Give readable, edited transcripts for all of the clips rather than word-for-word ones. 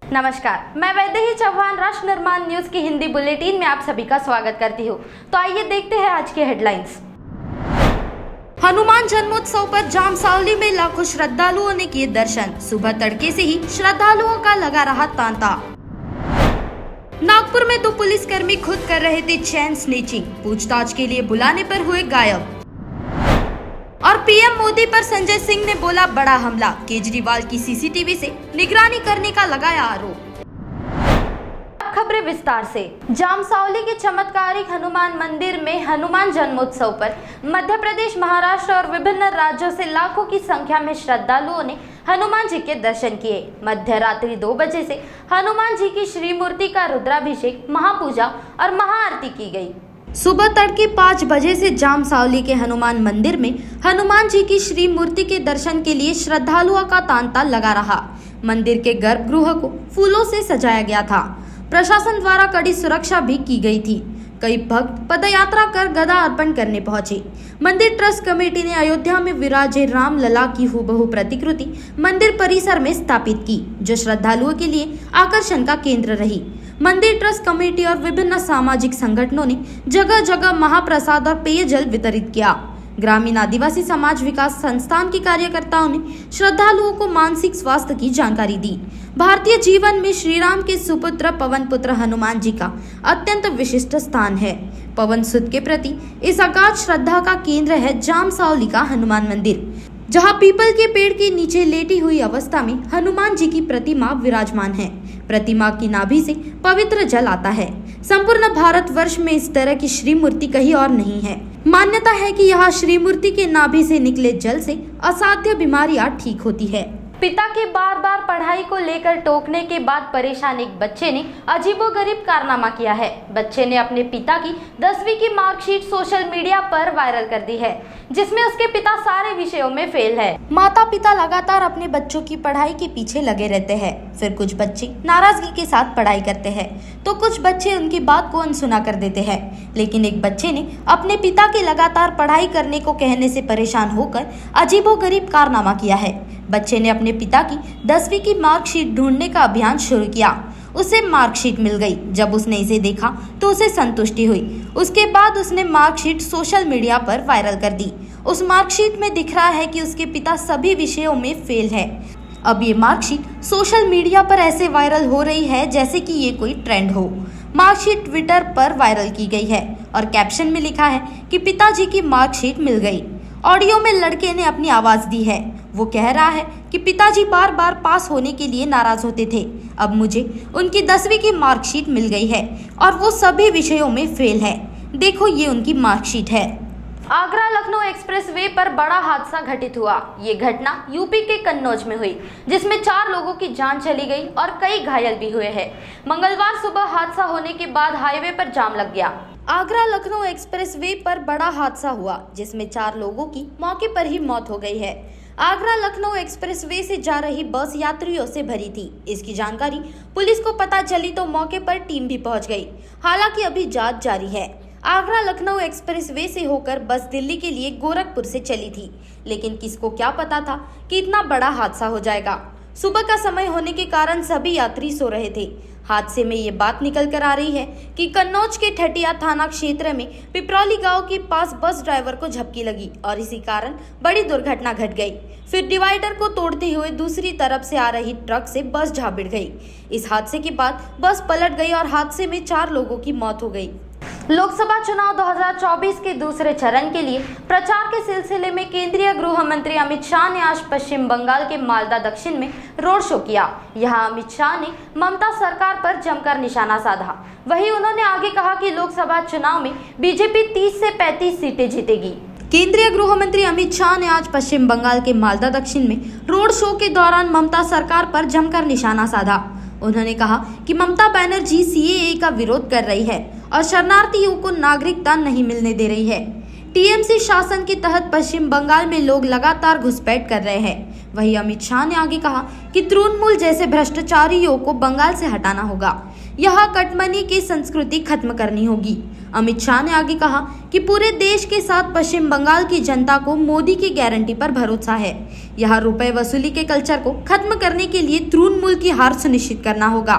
नमस्कार, मैं वैदेही चौहान राष्ट्र निर्माण न्यूज की हिंदी बुलेटिन में आप सभी का स्वागत करती हूँ। तो आइए देखते हैं आज के हेडलाइंस। हनुमान जन्मोत्सव पर जामसावली में लाखों श्रद्धालुओं ने किए दर्शन। सुबह तड़के से ही श्रद्धालुओं का लगा रहा तांता। नागपुर में 2 पुलिसकर्मी खुद कर रहे थे चेन स्नेचिंग, पूछताछ के लिए बुलाने पर हुए गायब। और पीएम मोदी पर संजय सिंह ने बोला बड़ा हमला, केजरीवाल की सीसीटीवी से निगरानी करने का लगाया आरोप। खबरें विस्तार से। जामसावली के चमत्कारिक हनुमान मंदिर में हनुमान जन्मोत्सव पर मध्य प्रदेश, महाराष्ट्र और विभिन्न राज्यों से लाखों की संख्या में श्रद्धालुओं ने हनुमान जी के दर्शन किए। मध्य रात्रि 2 बजे से हनुमान जी की श्री मूर्ति का रुद्राभिषेक, महापूजा और महाआरती की गई। सुबह तड़के 5 बजे से जामसावली के हनुमान मंदिर में हनुमान जी की श्री मूर्ति के दर्शन के लिए श्रद्धालुओं का तांता लगा रहा। मंदिर के गर्भगृह को फूलों से सजाया गया था। प्रशासन द्वारा कड़ी सुरक्षा भी की गई थी। कई भक्त पदयात्रा कर गदा अर्पण करने पहुंचे। मंदिर ट्रस्ट कमेटी ने अयोध्या में विराजे राम लला की हूबहू प्रतिकृति मंदिर परिसर में स्थापित की, जो श्रद्धालुओं के लिए आकर्षण का केंद्र रही। मंदिर ट्रस्ट कमेटी और विभिन्न सामाजिक संगठनों ने जगह जगह महाप्रसाद और पेयजल वितरित किया। ग्रामीण आदिवासी समाज विकास संस्थान के कार्यकर्ताओं ने श्रद्धालुओं को मानसिक स्वास्थ्य की जानकारी दी। भारतीय जीवन में श्री राम के सुपुत्र पवन पुत्र हनुमान जी का अत्यंत विशिष्ट स्थान है। पवन सुत के प्रति इस अगाध श्रद्धा का केंद्र है जामसावली का हनुमान मंदिर, जहां पीपल के पेड़ के नीचे लेटी हुई अवस्था में हनुमान जी की प्रतिमा विराजमान है। प्रतिमा की नाभि से पवित्र जल आता है। संपूर्ण भारतवर्ष में इस तरह की श्री मूर्ति कहीं और नहीं है। मान्यता है कि यहाँ श्री मूर्ति के नाभि से निकले जल से असाध्य बीमारियां ठीक होती है। पिता के बार बार पढ़ाई को लेकर टोकने के बाद परेशान एक बच्चे ने अजीबोगरीब कारनामा किया है। बच्चे ने अपने पिता की 10वीं की मार्कशीट सोशल मीडिया पर वायरल कर दी है, जिसमें उसके पिता सारे विषयों में फेल है। माता पिता लगातार अपने बच्चों की पढ़ाई के पीछे लगे रहते हैं। फिर कुछ बच्चे नाराजगी के साथ पढ़ाई करते हैं, तो कुछ बच्चे उनकी बात को अनसुना कर देते हैं। लेकिन एक बच्चे ने अपने पिता के लगातार पढ़ाई करने को कहने से परेशान होकर अजीबोगरीब कारनामा किया है। बच्चे ने अपने पिता की 10वीं की मार्कशीट ढूंढने का अभियान शुरू किया। उसे मार्कशीट मिल गई। जब उसने इसे देखा तो उसे संतुष्टि हुई। उसके बाद उसने मार्कशीट सोशल मीडिया पर वायरल कर दी। उस मार्कशीट में दिख रहा है कि उसके पिता सभी विषयों में फेल है। अब ये मार्कशीट सोशल मीडिया पर ऐसे वायरल हो रही है जैसे कि ये कोई ट्रेंड हो। मार्कशीट ट्विटर पर वायरल की गई है और कैप्शन में लिखा है कि पिताजी की मार्कशीट मिल गई। ऑडियो में लड़के ने अपनी आवाज दी है। वो कह रहा है कि पिताजी बार बार पास होने के लिए नाराज होते थे। अब मुझे उनकी 10वीं की मार्कशीट मिल गई है और वो सभी विषयों में फेल है। देखो, ये उनकी मार्कशीट है। आगरा लखनऊ एक्सप्रेसवे पर बड़ा हादसा घटित हुआ। ये घटना यूपी के कन्नौज में हुई, जिसमें 4 लोगों की जान चली गई और कई घायल भी हुए हैं। मंगलवार सुबह हादसा होने के बाद हाईवे पर जाम लग गया। आगरा लखनऊ एक्सप्रेसवे पर बड़ा हादसा हुआ, जिसमें 4 लोगों की मौके पर ही मौत हो गई है। आगरा लखनऊ एक्सप्रेसवे से जा रही बस यात्रियों से भरी थी। इसकी जानकारी पुलिस को पता चली तो मौके पर टीम भी पहुंच गई। हालांकि अभी जांच जारी है। आगरा लखनऊ एक्सप्रेसवे से होकर बस दिल्ली के लिए गोरखपुर से चली थी, लेकिन किसको क्या पता था कि इतना बड़ा हादसा हो जाएगा। सुबह का समय होने के कारण सभी यात्री सो रहे थे। हादसे में ये बात निकल कर आ रही है कि कन्नौज के ठटिया थाना क्षेत्र में पिपरौली गांव के पास बस ड्राइवर को झपकी लगी और इसी कारण बड़ी दुर्घटना घट गई। फिर डिवाइडर को तोड़ते हुए दूसरी तरफ से आ रही ट्रक से बस जा भिड़ गई। इस हादसे के बाद बस पलट गई और हादसे में 4 लोगों की मौत हो गई। लोकसभा चुनाव 2024 के दूसरे चरण के लिए प्रचार के सिलसिले में केंद्रीय गृह मंत्री अमित शाह ने आज पश्चिम बंगाल के मालदा दक्षिण में रोड शो किया। यहां अमित शाह ने ममता सरकार पर जमकर निशाना साधा। वहीं उन्होंने आगे कहा कि लोकसभा चुनाव में बीजेपी 30 से 35 सीटें जीतेगी। केंद्रीय गृह मंत्री अमित शाह ने आज पश्चिम बंगाल के मालदा दक्षिण में रोड शो के दौरान ममता सरकार पर जमकर निशाना साधा। उन्होंने कहा कि ममता बनर्जी सीएए का विरोध कर रही है और शरणार्थियों को नागरिकता नहीं मिलने दे रही है। टीएमसी शासन के तहत पश्चिम बंगाल में लोग लगातार घुसपैठ कर रहे हैं। वहीं अमित शाह ने आगे कहा कि तृणमूल जैसे भ्रष्टाचारियों को बंगाल से हटाना होगा। यहाँ कटमनी की संस्कृति खत्म करनी होगी। अमित शाह ने आगे कहा कि पूरे देश के साथ पश्चिम बंगाल की जनता को मोदी की गारंटी पर भरोसा है। यहाँ रुपए वसूली के कल्चर को खत्म करने के लिए तृणमूल की हार सुनिश्चित करना होगा।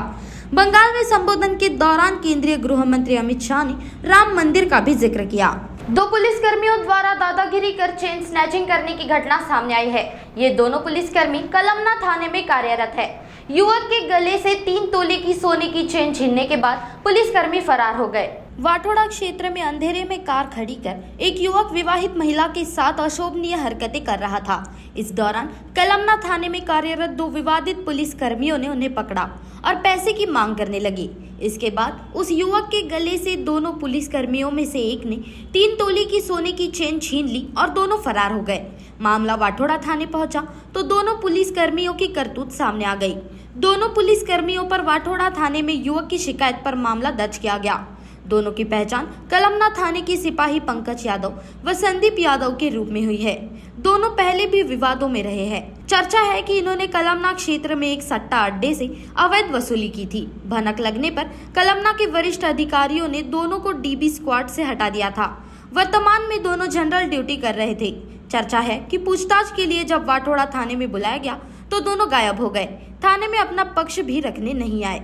बंगाल में संबोधन के दौरान केंद्रीय गृह मंत्री अमित शाह ने राम मंदिर का भी जिक्र किया। 2 पुलिसकर्मियों द्वारा दादागिरी कर चेन स्नैचिंग करने की घटना सामने आई है। ये दोनों पुलिसकर्मी कलमना थाने में कार्यरत है। युवक के गले से 3 तोले की सोने की चेन छीनने के बाद पुलिसकर्मी फरार हो गए। वाठोड़ा क्षेत्र में अंधेरे में कार खड़ी कर एक युवक विवाहित महिला के साथ अशोभनीय हरकतें कर रहा था। इस दौरान कलमना थाने में कार्यरत 2 विवादित पुलिसकर्मियों ने उन्हें पकड़ा और पैसे की मांग करने लगे। इसके बाद उस युवक के गले से दोनों पुलिसकर्मियों में से एक ने 3 तोले की सोने की चेन छीन ली और दोनों फरार हो गए। मामला वाठोड़ा थाने पहुंचा तो दोनों पुलिसकर्मियों की करतूत सामने आ गई। दोनों पुलिसकर्मियों पर वाठोड़ा थाने में युवक की शिकायत पर मामला दर्ज किया गया। दोनों की पहचान कलमना थाने के सिपाही पंकज यादव व संदीप यादव के रूप में हुई है। दोनों पहले भी विवादों में रहे हैं। चर्चा है कि इन्होंने कलमना क्षेत्र में एक सट्टा अड्डे से अवैध वसूली की थी। भनक लगने पर कलमना के वरिष्ठ अधिकारियों ने दोनों को डीबी स्क्वाड से हटा दिया था। वर्तमान में दोनों जनरल ड्यूटी कर रहे थे। चर्चा है कि पूछताछ के लिए जब वाठोड़ा थाने में बुलाया गया तो दोनों गायब हो गए। थाने में अपना पक्ष भी रखने नहीं आए।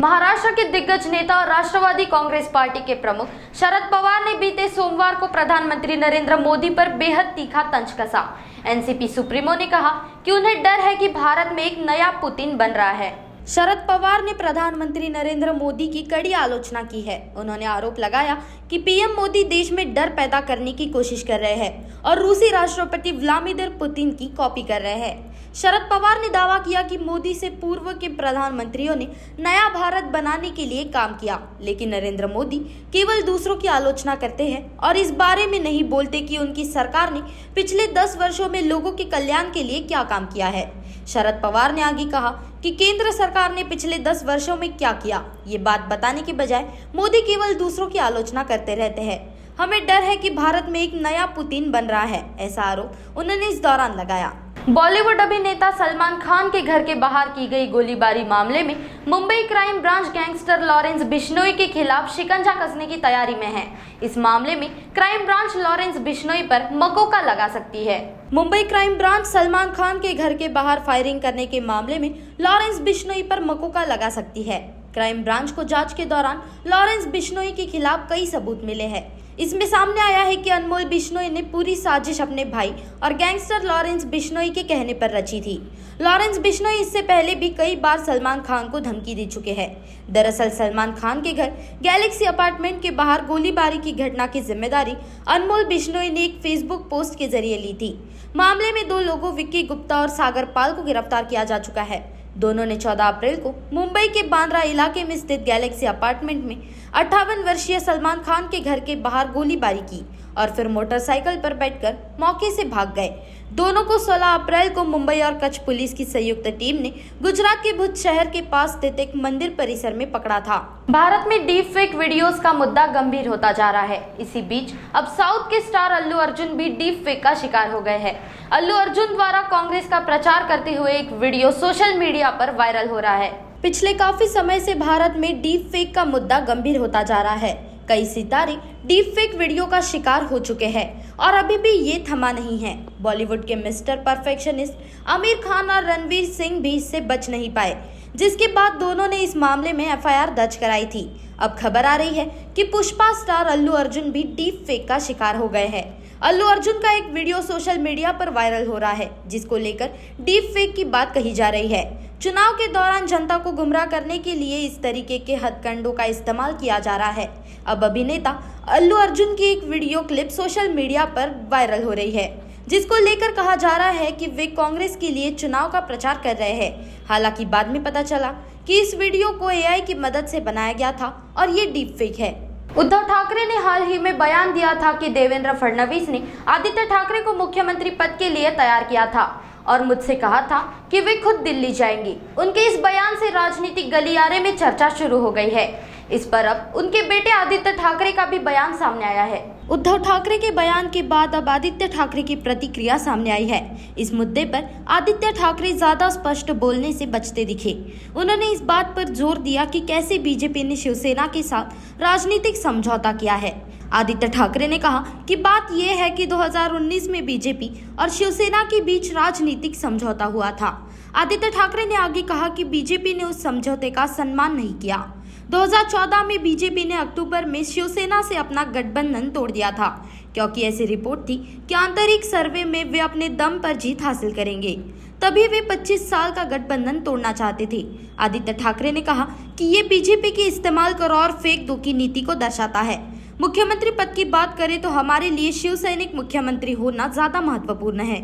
महाराष्ट्र के दिग्गज नेता और राष्ट्रवादी कांग्रेस पार्टी के प्रमुख शरद पवार ने बीते सोमवार को प्रधानमंत्री नरेंद्र मोदी पर बेहद तीखा तंज कसा। एनसीपी सुप्रीमो ने कहा कि उन्हें डर है कि भारत में एक नया पुतिन बन रहा है। शरद पवार ने प्रधानमंत्री नरेंद्र मोदी की कड़ी आलोचना की है। उन्होंने आरोप लगाया कि पीएम मोदी देश में डर पैदा करने की कोशिश कर रहे हैं और रूसी राष्ट्रपति व्लादिमीर पुतिन की कॉपी कर रहे हैं। शरद पवार ने दावा किया कि मोदी से पूर्व के प्रधानमंत्रियों ने नया भारत बनाने के लिए काम किया, लेकिन नरेंद्र मोदी केवल दूसरों की आलोचना करते हैं और इस बारे में नहीं बोलते कि उनकी सरकार ने पिछले 10 वर्षों में लोगों के कल्याण के लिए क्या काम किया है। शरद पवार ने आगे कहा कि केंद्र सरकार ने पिछले 10 वर्षों में क्या किया, ये बात बताने के बजाय मोदी केवल दूसरों की आलोचना करते रहते हैं। हमें डर है कि भारत में एक नया पुतिन बन रहा है, ऐसा आरोप उन्होंने इस दौरान लगाया। बॉलीवुड अभिनेता सलमान खान के घर के बाहर की गई गोलीबारी मामले में Mumbai crime branch gangster Lawrence Bishnoi के खिलाफ शिकंजा कसने की तैयारी में है। इस मामले में क्राइम ब्रांच लॉरेंस बिश्नोई पर मकोका लगा सकती है। मुंबई क्राइम ब्रांच सलमान खान के घर के बाहर फायरिंग करने के मामले में लॉरेंस बिश्नोई पर मकोका लगा सकती है। क्राइम ब्रांच को जांच के दौरान लॉरेंस बिश्नोई के खिलाफ कई सबूत मिले हैं। इसमें सामने आया है कि अनमोल बिश्नोई ने पूरी साजिश अपने भाई और गैंगस्टर लॉरेंस बिश्नोई के कहने पर रची थी। लॉरेंस बिश्नोई इससे पहले भी कई बार सलमान खान को धमकी दे चुके हैं। दरअसल सलमान खान के घर गैलेक्सी अपार्टमेंट के बाहर गोलीबारी की घटना की जिम्मेदारी अनमोल बिश्नोई ने एक फेसबुक पोस्ट के जरिए ली थी। मामले में 2 लोगों विक्की गुप्ता और सागर पाल को गिरफ्तार किया जा चुका है। दोनों ने 14 अप्रैल को मुंबई के बांद्रा इलाके में स्थित गैलेक्सी अपार्टमेंट में 58 वर्षीय सलमान खान के घर के बाहर गोलीबारी की और फिर मोटरसाइकिल पर बैठकर मौके से भाग गए। दोनों को 16 अप्रैल को मुंबई और कच्छ पुलिस की संयुक्त टीम ने गुजरात के भुज शहर के पास स्थित एक मंदिर परिसर में पकड़ा था। भारत में डीप फेक वीडियोस का मुद्दा गंभीर होता जा रहा है। इसी बीच अब साउथ के स्टार अल्लू अर्जुन भी डीप फेक का शिकार हो गए हैं। अल्लू अर्जुन द्वारा कांग्रेस का प्रचार करते हुए एक वीडियो सोशल मीडिया पर वायरल हो रहा है। पिछले काफी समय से भारत में डीप फेक का मुद्दा गंभीर होता जा रहा है। कई सितारे डीप फेक वीडियो का शिकार हो चुके हैं और अभी भी ये थमा नहीं है। बॉलीवुड के मिस्टर परफेक्शनिस्ट आमिर खान और रणवीर सिंह भी इससे बच नहीं पाए, जिसके बाद दोनों ने इस मामले में एफआईआर दर्ज कराई थी। अब खबर आ रही है कि पुष्पा स्टार अल्लू अर्जुन भी डीप फेक का शिकार हो गए हैं। अल्लू अर्जुन का एक वीडियो सोशल मीडिया पर वायरल हो रहा है, जिसको लेकर डीप फेक की बात कही जा रही है। चुनाव के दौरान जनता को गुमराह करने के लिए इस तरीके के हथकंडों का इस्तेमाल किया जा रहा है। अब अभिनेता अल्लू अर्जुन की एक वीडियो क्लिप सोशल मीडिया पर वायरल हो रही है, जिसको लेकर कहा जा रहा है कि वे कांग्रेस के लिए चुनाव का प्रचार कर रहे हैं। हालांकि बाद में पता चला कि इस वीडियो को एआई की मदद से बनाया गया था और ये डीप फेक है। उद्धव ठाकरे ने हाल ही में बयान दिया था कि देवेंद्र फडणवीस ने आदित्य ठाकरे को मुख्यमंत्री पद के लिए तैयार किया था और मुझसे कहा था कि वे खुद दिल्ली जाएंगे। उनके इस बयान से राजनीतिक गलियारे में चर्चा शुरू हो गई है। इस पर अब उनके बेटे आदित्य ठाकरे का भी बयान सामने आया है। उद्धव ठाकरे के बयान के बाद अब आदित्य ठाकरे की प्रतिक्रिया सामने आई है। इस मुद्दे पर आदित्य ठाकरे ज्यादा स्पष्ट बोलने से बचते दिखे। उन्होंने इस बात पर जोर दिया कि कैसे बीजेपी ने शिवसेना के साथ राजनीतिक समझौता किया है। आदित्य ठाकरे ने कहा कि बात यह है कि 2019 में बीजेपी और शिवसेना के बीच राजनीतिक समझौता हुआ था। आदित्य ठाकरे ने आगे कहा कि बीजेपी ने उस समझौते का सम्मान नहीं किया। 2014 में बीजेपी ने अक्टूबर में शिवसेना से अपना गठबंधन तोड़ दिया था, क्योंकि ऐसी रिपोर्ट थी कि आंतरिक सर्वे में वे अपने दम पर जीत हासिल करेंगे, तभी वे 25 साल का गठबंधन तोड़ना चाहते थे। आदित्य ठाकरे ने कहा कि ये बीजेपी के इस्तेमाल करो और फेंक दो की नीति को दर्शाता है। मुख्यमंत्री पद की बात करें तो हमारे लिए शिवसैनिक मुख्यमंत्री होना ज्यादा महत्वपूर्ण है।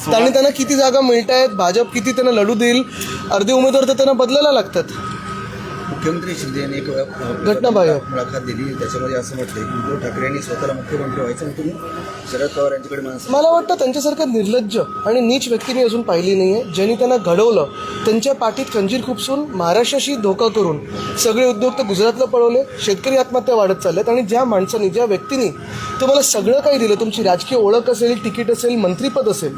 त्यांना किती जागा मिळतायत, भाजप किती त्यांना लढू देईल, अर्धे उमेदवार तर त्यांना बदलायला लागतात। मुख्यमंत्री शिंदे यांनी एक घटनाबाह्य मुलाखत दिली, त्याच्यामध्ये असं म्हटलंय की उद्धव ठाकरे यांनी स्वतःला मुख्यमंत्री व्हायचं आणि तुम्ही शरद पवार यांच्याकडे माणसं। मला वाटतं त्यांच्यासारखं निर्लज्ज आणि नीच व्यक्ती मी अजून पाहिली नाहीये, ज्यांनी त्यांना घडवलं, त्यांच्या पाठीत खंजीर खुपसून महाराष्ट्राशी धोका करून सगळे उद्योग तर गुजरातला पळवले, शेतकरी आत्महत्या वाढत चालल्यात आणि ज्या माणसांनी, ज्या व्यक्तींनी तुम्हाला सगळं काही दिलं, तुमची राजकीय ओळख असेल, तिकीट असेल, मंत्रीपद असेल,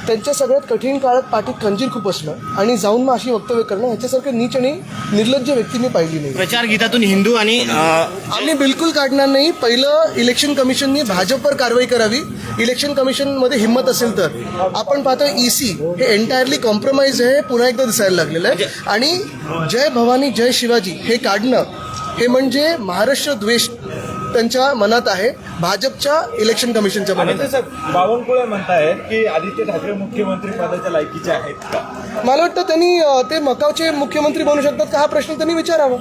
त्यांच्या सगळ्यात कठीण काळात पाठीत खंजीर खूप असणं आणि जाऊन मग अशी वक्तव्य करणं, ह्याच्यासारखं नीच आणि निर्लज्ज व्यक्ती मी पाहिली नाही। प्रचार गीतातून हिंदू आणि आम्ही बिलकुल काढणार नाही। पहिलं इलेक्शन कमिशननी भाजपवर कारवाई करावी। इलेक्शन कमिशनमध्ये हिंमत असेल तर आपण पाहतो ईसी हे एंटायरली कॉम्प्रोमाइज आहे, पुन्हा एकदा दिसायला लागलेलं आहे आणि जय भवानी जय शिवाजी हे काढणं हे म्हणजे महाराष्ट्र द्वेष त्यांच्या मनात आहे, भाजपच्या इलेक्शन कमिशनच्या मनात आहे। बावनकुळे म्हणतायत की आदित्य ठाकरे मुख्यमंत्री पदाच्या लायकीचे आहेत का? मला वाटतं त्यांनी ते मकावचे मुख्यमंत्री बनू शकतात का, हा प्रश्न त्यांनी विचारावा।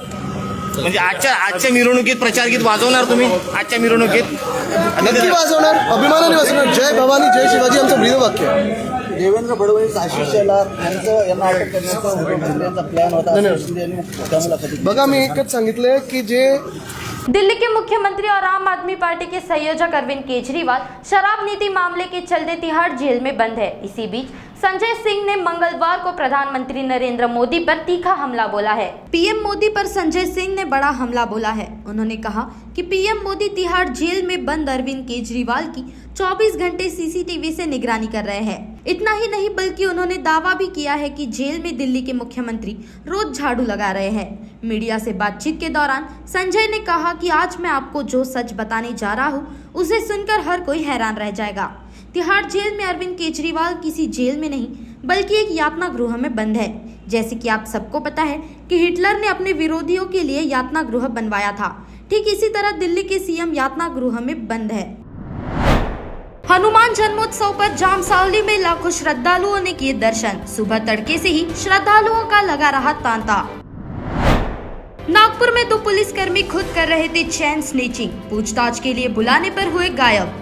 म्हणजे आजच्या मिरवणुकीत प्रचार गीत वाजवणार तुम्ही? आजच्या मिरवणुकीत नक्की वाजवणार, अभिमानाने वाजवणार। जय भवानी जय शिवाजी आमचं ब्रीदवाक्य आहे। देवेंद्र फडणवीस, आशिष शेलार यांना अटक करण्याचा प्लॅन होता। बघा, मी एकच सांगितलंय की जे दिल्ली के मुख्यमंत्री और आम आदमी पार्टी के संयोजक अरविंद केजरीवाल शराब नीति मामले के चलते तिहाड़ जेल में बंद है। इसी बीच संजय सिंह ने मंगलवार को प्रधानमंत्री नरेंद्र मोदी पर तीखा हमला बोला है। पीएम मोदी पर संजय सिंह ने बड़ा हमला बोला है। उन्होंने कहा कि पीएम मोदी तिहाड़ जेल में बंद अरविंद केजरीवाल की 24 घंटे सीसीटीवी से निगरानी कर रहे हैं। इतना ही नहीं बल्कि उन्होंने दावा भी किया है कि जेल में दिल्ली के मुख्यमंत्री रोज झाड़ू लगा रहे हैं। मीडिया से बातचीत के दौरान संजय ने कहा कि आज मैं आपको जो सच बताने जा रहा हूँ उसे सुनकर हर कोई हैरान रह जाएगा। तिहाड़ जेल में अरविंद केजरीवाल किसी जेल में नहीं बल्कि एक यातना गृह में बंद है। जैसे कि आप सबको पता है कि हिटलर ने अपने विरोधियों के लिए यातना गृह बनवाया था, ठीक इसी तरह दिल्ली के सीएम यातना गृह में बंद है। हनुमान जन्मोत्सव पर जामसावली में लाखों श्रद्धालुओं ने किए दर्शन। सुबह तड़के से ही श्रद्धालुओं का लगा रहा तांता। नागपुर में 2 पुलिसकर्मी खुद कर रहे थे चेन स्नेचिंग, पूछताछ के लिए बुलाने पर हुए गायब।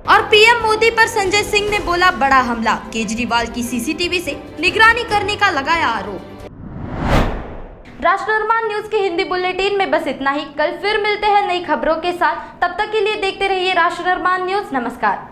और पीएम मोदी पर संजय सिंह ने बोला बड़ा हमला, केजरीवाल की सीसीटीवी से निगरानी करने का लगाया आरोप। राष्ट्र निर्माण न्यूज के हिंदी बुलेटिन में बस इतना ही। कल फिर मिलते हैं नई खबरों के साथ, तब तक के लिए देखते रहिए राष्ट्र निर्माण न्यूज। नमस्कार।